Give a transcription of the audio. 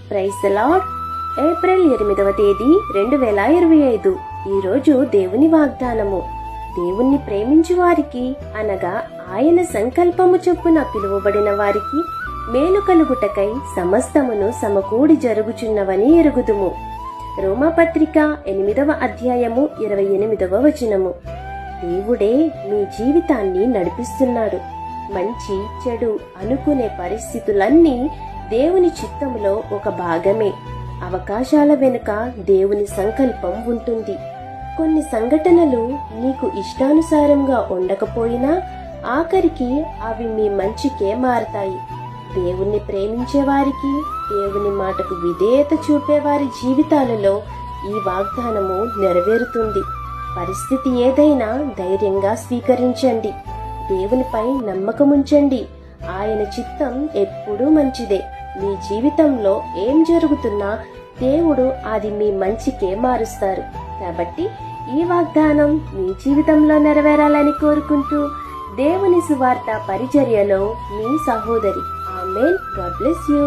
Praise the lord. April 8వ తేదీ 2025. ఈరోజు దేవుని వాగ్దానము. దేవుణ్ణి ప్రేమించు వారికి అనగా ఆయన సంకల్పము చొప్పున పిలువబడిన వారికి మేలు కలుగుటకై సమస్తమును సమకూడి జరుగుచున్నవని ఎరుగుదుము. రోమాపత్రిక 8వ అధ్యాయము 28వ వచనము. దేవుడే మీ జీవితాన్ని నడిపిస్తున్నాడు. మంచి చెడు అనుకునే పరిస్థితులన్నీ దేవుని చిత్తములో ఒక భాగమే. అవకాశాల వెనుక దేవుని సంకల్పం ఉంటుంది. కొన్ని సంఘటనలు నీకు ఇష్టానుసారంగా ఉండకపోయినా ఆఖరికి అవి మీ మంచికే మారతాయి. దేవుణ్ణి ప్రేమించే వారికి, దేవుని మాటకు విధేయత చూపే వారి జీవితాలలో ఈ వాగ్దానము నెరవేరుతుంది. పరిస్థితి ఏదైనా ధైర్యంగా స్వీకరించండి. దేవునిపై నమ్మకముంచండి. ఆయన చిత్తం ఎప్పుడూ మంచిదే. మీ జీవితంలో ఏం జరుగుతున్నా దేవుడు అది మీ మంచికే మారుస్తారు. కాబట్టి ఈ వాగ్దానం మీ జీవితంలో నెరవేరాలని కోరుకుంటూ దేవుని సువార్త పరిచర్యలో మీ సహోదరి. ఆమేన్. God bless you.